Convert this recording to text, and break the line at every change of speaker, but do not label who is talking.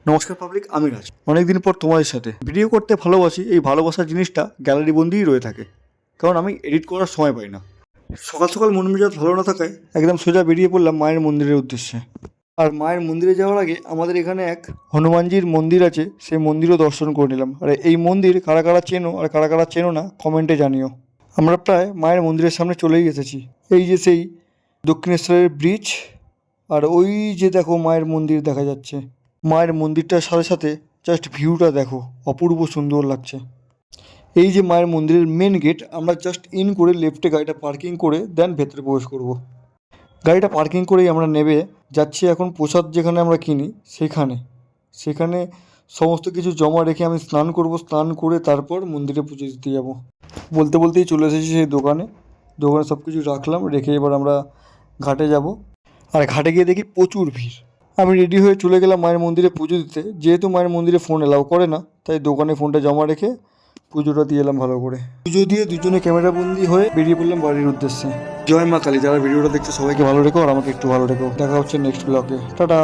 নমস্কার পাবলিক, আমি রাজ। অনেকদিন পর তোমাদের সাথে ভিডিও করতে ভালোবাসি। এই ভালোবাসার জিনিসটা গ্যালারি বন্দিই রয়ে থাকে, কারণ আমি এডিট করার সময় পাই না। সকাল সকাল মন মেজাজ ভালো না থাকায় একদম সোজা বেরিয়ে পড়লাম মায়ের মন্দিরের উদ্দেশ্যে। আর মায়ের মন্দিরে যাওয়ার আগে আমাদের এখানে এক হনুমানজির মন্দির আছে, সেই মন্দিরও দর্শন করে নিলাম। আর এই মন্দির কারা কারা চেনো আর কারা কারা চেনো না কমেন্টে জানিও। আমরা প্রায় মায়ের মন্দিরের সামনে চলেই এসেছি। এই যে সেই দক্ষিণেশ্বরের ব্রিজ, আর ওই যে দেখো মায়ের মন্দির দেখা যাচ্ছে। মায়ের মন্দিরটার সাথে সাথে জাস্ট ভিউটা দেখো, অপূর্ব সুন্দর লাগছে। এই যে মায়ের মন্দিরের মেন গেট, আমরা জাস্ট ইন করে লেফটে গাড়িটা পার্কিং করে দেন ভেতরে প্রবেশ করব। গাড়িটা পার্কিং করেই আমরা নেবে যাচ্ছি এখন প্রসাদ যেখানে আমরা কিনি সেখানে সমস্ত কিছু জমা রেখে আমি স্নান করব। স্নান করে তারপর মন্দিরে পুজো দিতে যাব। বলতে বলতেই চলে এসেছি সেই দোকানে সব কিছু রাখলাম, রেখে এবার আমরা ঘাটে যাব। আর ঘাটে গিয়ে দেখি প্রচুর ভিড়। আমি রেডি হয়ে চলে গেলাম মায়ের মন্দিরে পুজো দিতে। যেহেতু মায়ের মন্দিরে ফোন এলাও করে না, তাই দোকানে ফোনটা জমা রেখে পুজোটা দিয়ে এলাম ভালো করে। পুজো দিয়ে দুজনে ক্যামেরা বন্দি হয়ে বেরিয়ে পড়লাম বাড়ির উদ্দেশ্যে। জয় মা কালী। যারা ভিডিওটা দেখছে সবাইকে ভালো রেখো, আর আমাকে একটু ভালো রেখো। দেখা হচ্ছে নেক্সট ব্লগে। টাটা।